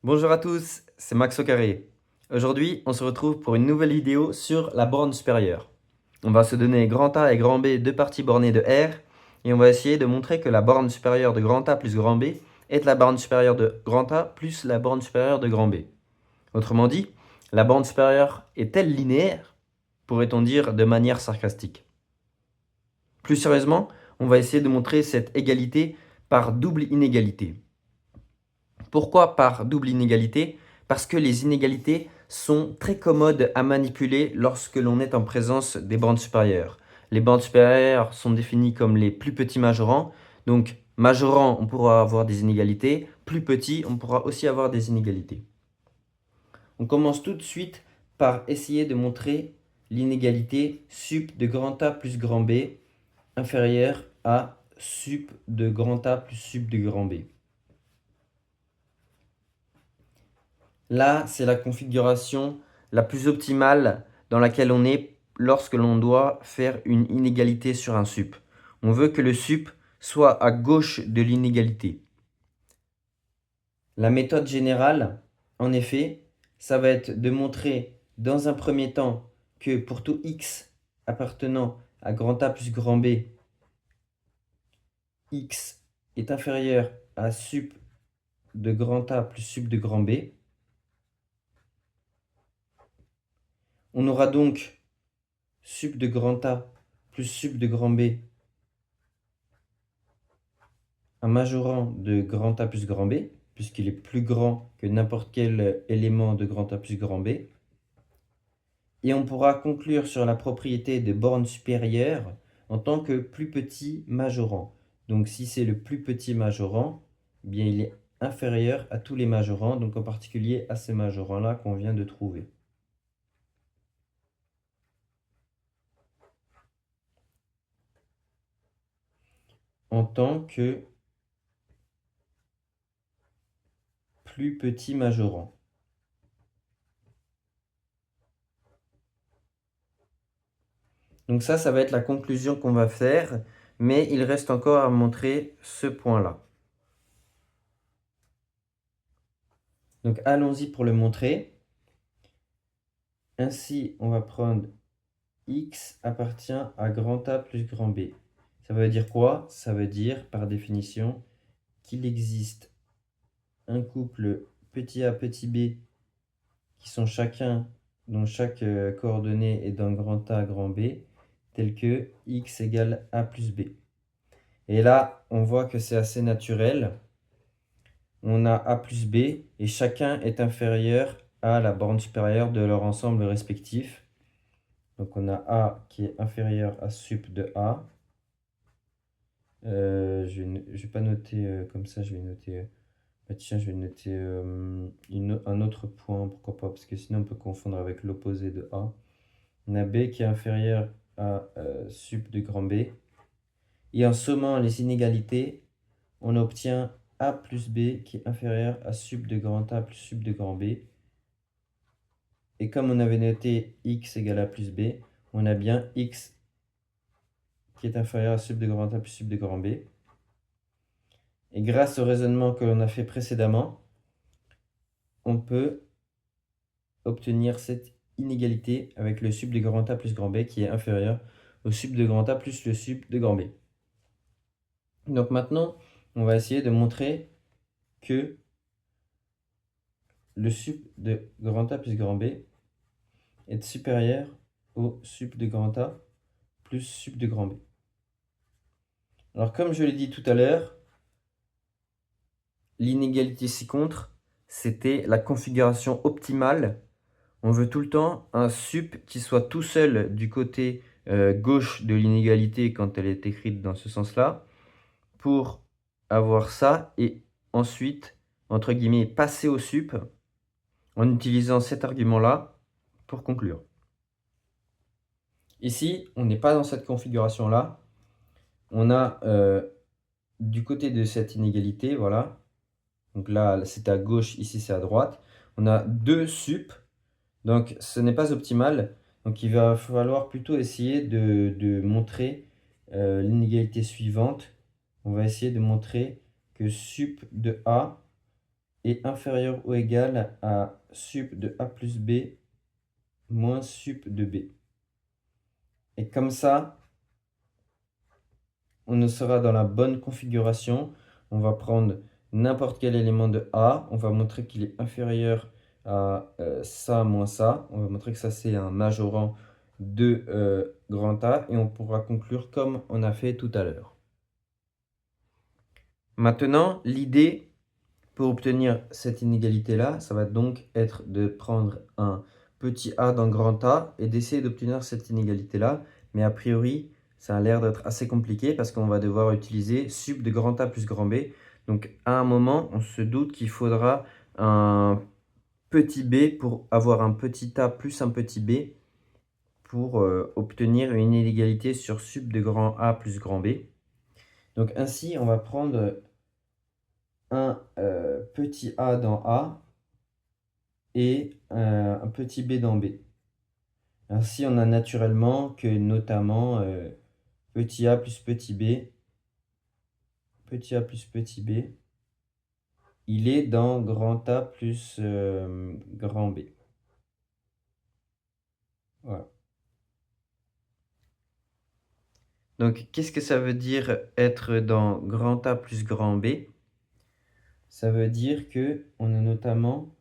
Bonjour à tous, c'est Max au carré. Aujourd'hui, on se retrouve pour une nouvelle vidéo sur la borne supérieure. On va se donner grand A et grand B, deux parties bornées de R, et on va essayer de montrer que la borne supérieure de grand A plus grand B est la borne supérieure de grand A plus la borne supérieure de grand B. Autrement dit, la borne supérieure est-elle linéaire? Pourrait-on dire de manière sarcastique. Plus sérieusement, on va essayer de montrer cette égalité par double inégalité. Pourquoi par double inégalité? Parce que les inégalités sont très commodes à manipuler lorsque l'on est en présence des bandes supérieures. Les bandes supérieures sont définies comme les plus petits majorants. Donc, majorant, on pourra avoir des inégalités. Plus petit, on pourra aussi avoir des inégalités. On commence tout de suite par essayer de montrer l'inégalité sup de grand A plus grand B inférieure à sup de grand A plus sup de grand B. Là, c'est la configuration la plus optimale dans laquelle on est lorsque l'on doit faire une inégalité sur un sup. On veut que le sup soit à gauche de l'inégalité. La méthode générale, en effet, ça va être de montrer dans un premier temps que pour tout x appartenant à grand A plus grand B, x est inférieur à sup de grand A plus sup de grand B. On aura donc sup de grand A plus sup de grand B, un majorant de grand A plus grand B, puisqu'il est plus grand que n'importe quel élément de grand A plus grand B. Et on pourra conclure sur la propriété de borne supérieure en tant que plus petit majorant. Donc si c'est le plus petit majorant, eh bien il est inférieur à tous les majorants, donc en particulier à ce majorant-là qu'on vient de trouver. En tant que plus petit majorant. Donc ça va être la conclusion qu'on va faire, mais il reste encore à montrer ce point-là. Donc allons-y pour le montrer. Ainsi, on va prendre x appartient à grand A plus grand B. Ça veut dire quoi? Ça veut dire, par définition, qu'il existe un couple petit a petit b qui sont chacun, dont chaque coordonnée est d'un grand A grand B, tel que x égale a plus b. Et là, on voit que c'est assez naturel. On a a plus b et chacun est inférieur à la borne supérieure de leur ensemble respectif. Donc on a a qui est inférieur à sup de a. Je vais pas noter comme ça, je vais noter... tiens, je vais noter un autre point, pourquoi pas, parce que sinon on peut confondre avec l'opposé de a. On a b qui est inférieur à sup de grand B. Et en sommant les inégalités, on obtient a plus b qui est inférieur à sup de grand A plus sup de grand B. Et comme on avait noté x égale a plus b, on a bien x qui est inférieur à sup de grand A plus sup de grand B. Et grâce au raisonnement que l'on a fait précédemment, on peut obtenir cette inégalité avec le sup de grand A plus grand B qui est inférieur au sup de grand A plus le sup de grand B. Donc maintenant, on va essayer de montrer que le sup de grand A plus grand B est supérieur au sup de grand A plus sup de grand B. Alors comme je l'ai dit tout à l'heure, l'inégalité ci-contre, c'était la configuration optimale. On veut tout le temps un sup qui soit tout seul du côté gauche de l'inégalité quand elle est écrite dans ce sens-là, pour avoir ça et ensuite, entre guillemets, passer au sup en utilisant cet argument-là pour conclure. Ici, on n'est pas dans cette configuration-là. On a du côté de cette inégalité, voilà. Donc là, c'est à gauche, ici c'est à droite. On a deux sup, donc ce n'est pas optimal. Donc il va falloir plutôt essayer de montrer l'inégalité suivante. On va essayer de montrer que sup de A est inférieur ou égal à sup de A plus B moins sup de B. Et comme ça, on sera dans la bonne configuration. On va prendre n'importe quel élément de A. On va montrer qu'il est inférieur à ça moins ça. On va montrer que ça, c'est un majorant de grand A. Et on pourra conclure comme on a fait tout à l'heure. Maintenant, l'idée pour obtenir cette inégalité-là, ça va donc être de prendre un petit a dans grand A et d'essayer d'obtenir cette inégalité-là. Mais a priori, ça a l'air d'être assez compliqué parce qu'on va devoir utiliser sup de grand A plus grand B. Donc à un moment, on se doute qu'il faudra un petit b pour avoir un petit a plus un petit b pour obtenir une inégalité sur sup de grand A plus grand B. Donc ainsi, on va prendre un petit a dans A et un petit b dans B. Ainsi, on a naturellement que notamment petit a plus petit b, il est dans grand A plus grand B. Voilà. Donc, qu'est-ce que ça veut dire être dans grand A plus grand B? Ça veut dire que on a notamment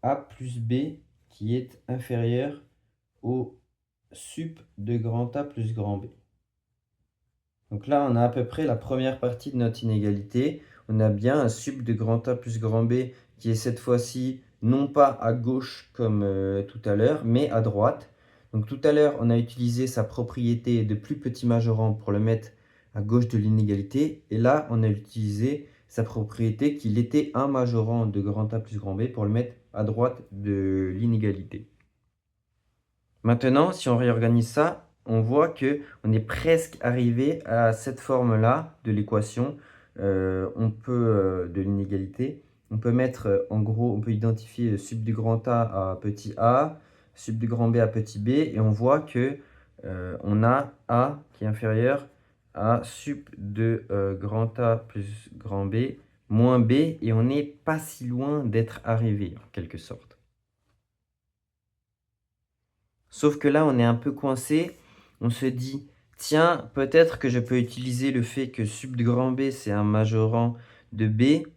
A plus B qui est inférieur au sup de grand A plus grand B. Donc là, on a à peu près la première partie de notre inégalité. On a bien un sup de grand A plus grand B qui est cette fois-ci non pas à gauche comme tout à l'heure, mais à droite. Donc tout à l'heure, on a utilisé sa propriété de plus petit majorant pour le mettre à gauche de l'inégalité. Et là, on a utilisé sa propriété qu'il était un majorant de grand A plus grand B pour le mettre à droite de l'inégalité. Maintenant, si on réorganise ça, on voit qu'on est presque arrivé à cette forme-là de l'équation de l'inégalité. On peut mettre, en gros, on peut identifier sup du grand A à petit a, sup du grand B à petit b, et on voit que on a A qui est inférieur à sup de grand A plus grand B moins B, et on n'est pas si loin d'être arrivé, en quelque sorte. Sauf que là, on est un peu coincé. On se dit, tiens, peut-être que je peux utiliser le fait que sup de grand B, c'est un majorant de B.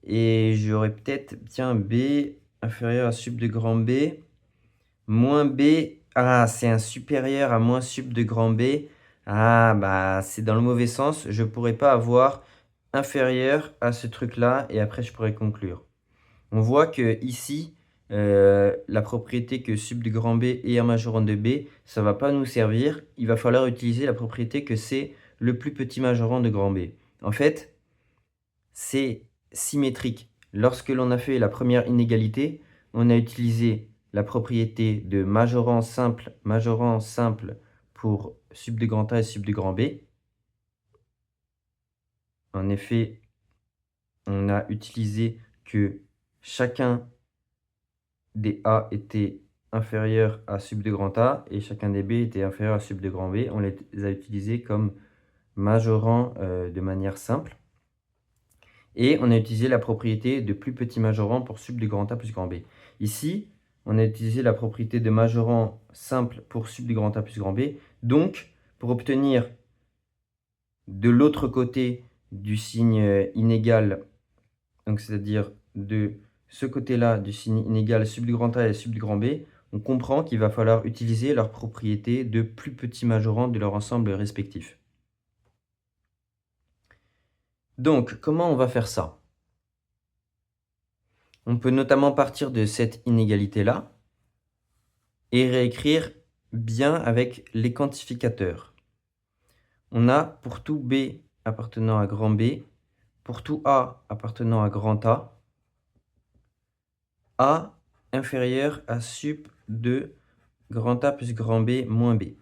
Et j'aurais peut-être, tiens, B inférieur à sup de grand B. Moins B, ah, c'est un supérieur à moins sup de grand B. Ah, bah, c'est dans le mauvais sens. Je ne pourrais pas avoir inférieur à ce truc-là. Et après, je pourrais conclure. On voit que ici, la propriété que sup de grand B est un majorant de B, ça ne va pas nous servir. Il va falloir utiliser la propriété que c'est le plus petit majorant de grand B. En fait, c'est symétrique. Lorsque l'on a fait la première inégalité, on a utilisé la propriété de majorant simple pour sup de grand A et sup de grand B. En effet, on a utilisé que chacun des A était inférieur à sup de grand A et chacun des B était inférieur à sup de grand B. On les a utilisés comme majorants de manière simple. Et on a utilisé la propriété de plus petit majorant pour sup de grand A plus grand B. Ici, on a utilisé la propriété de majorant simple pour sup de grand A plus grand B. Donc, pour obtenir de l'autre côté du signe inégal, donc c'est-à-dire de ce côté-là du signe inégal sup du grand A et sup du grand B, on comprend qu'il va falloir utiliser leurs propriétés de plus petits majorants de leur ensemble respectif. Donc, comment on va faire ça? On peut notamment partir de cette inégalité-là et réécrire bien avec les quantificateurs. On a pour tout B appartenant à grand B, pour tout A appartenant à grand A inférieur à sup de grand A plus grand B moins B.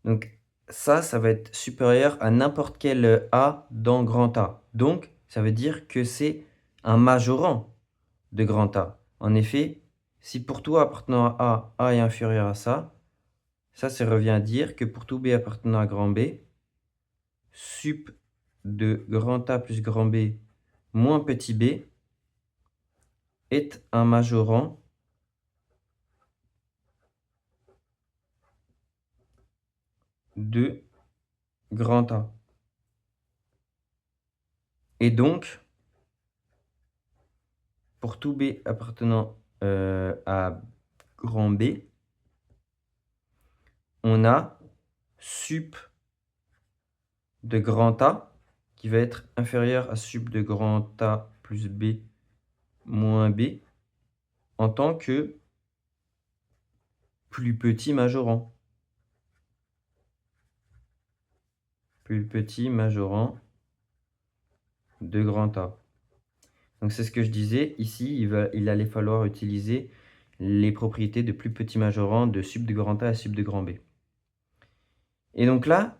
Donc ça va être supérieur à n'importe quel A dans grand A. Donc ça veut dire que c'est un majorant de grand A. En effet, si pour tout A appartenant à A est inférieur à ça revient à dire que pour tout B appartenant à grand B, sup de grand A plus grand B moins petit b est un majorant de grand A. Et donc, pour tout b appartenant à grand B, on a sup de grand A qui va être inférieur à sup de grand A plus B moins B en tant que plus petit majorant. Plus petit majorant de grand A. Donc c'est ce que je disais, ici il allait falloir utiliser les propriétés de plus petit majorant de sup de grand A à sup de grand B. Et donc là,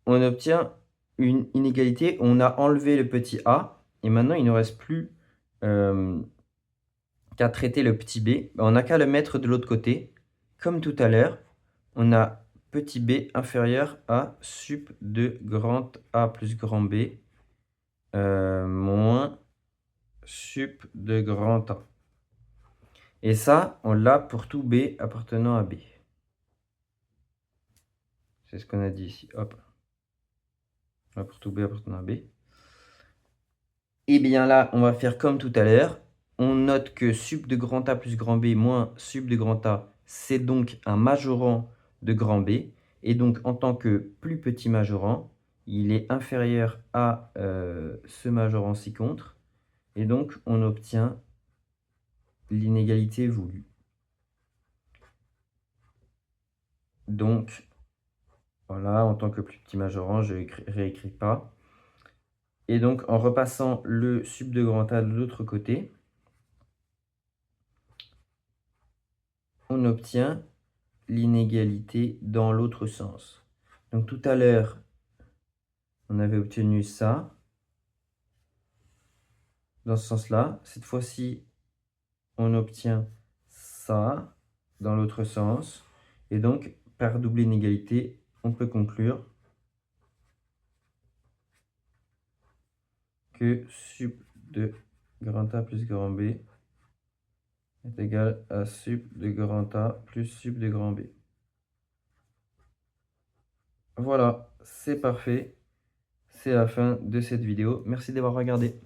on obtient une inégalité, on a enlevé le petit a, et maintenant il ne nous reste plus qu'à traiter le petit b. On n'a qu'à le mettre de l'autre côté. Comme tout à l'heure, on a petit b inférieur à sup de grand A plus grand B moins sup de grand A. Et ça, on l'a pour tout B appartenant à B. C'est ce qu'on a dit ici. Hop. Là, pour tout B appartenant à B. Et bien là, on va faire comme tout à l'heure. On note que sup de grand A plus grand B moins sup de grand A, c'est donc un majorant de grand B. Et donc, en tant que plus petit majorant, il est inférieur à ce majorant ci-contre. Et donc, on obtient l'inégalité voulue. Donc, voilà, en tant que plus petit majorant, je ne réécris pas. Et donc, en repassant le sup de grand A de l'autre côté, on obtient l'inégalité dans l'autre sens. Donc, tout à l'heure, on avait obtenu ça, dans ce sens-là. Cette fois-ci, on obtient ça, dans l'autre sens. Et donc, par double inégalité, on peut conclure que sup de grand A plus grand B est égal à sup de grand A plus sup de grand B. Voilà, c'est parfait. C'est la fin de cette vidéo. Merci d'avoir regardé.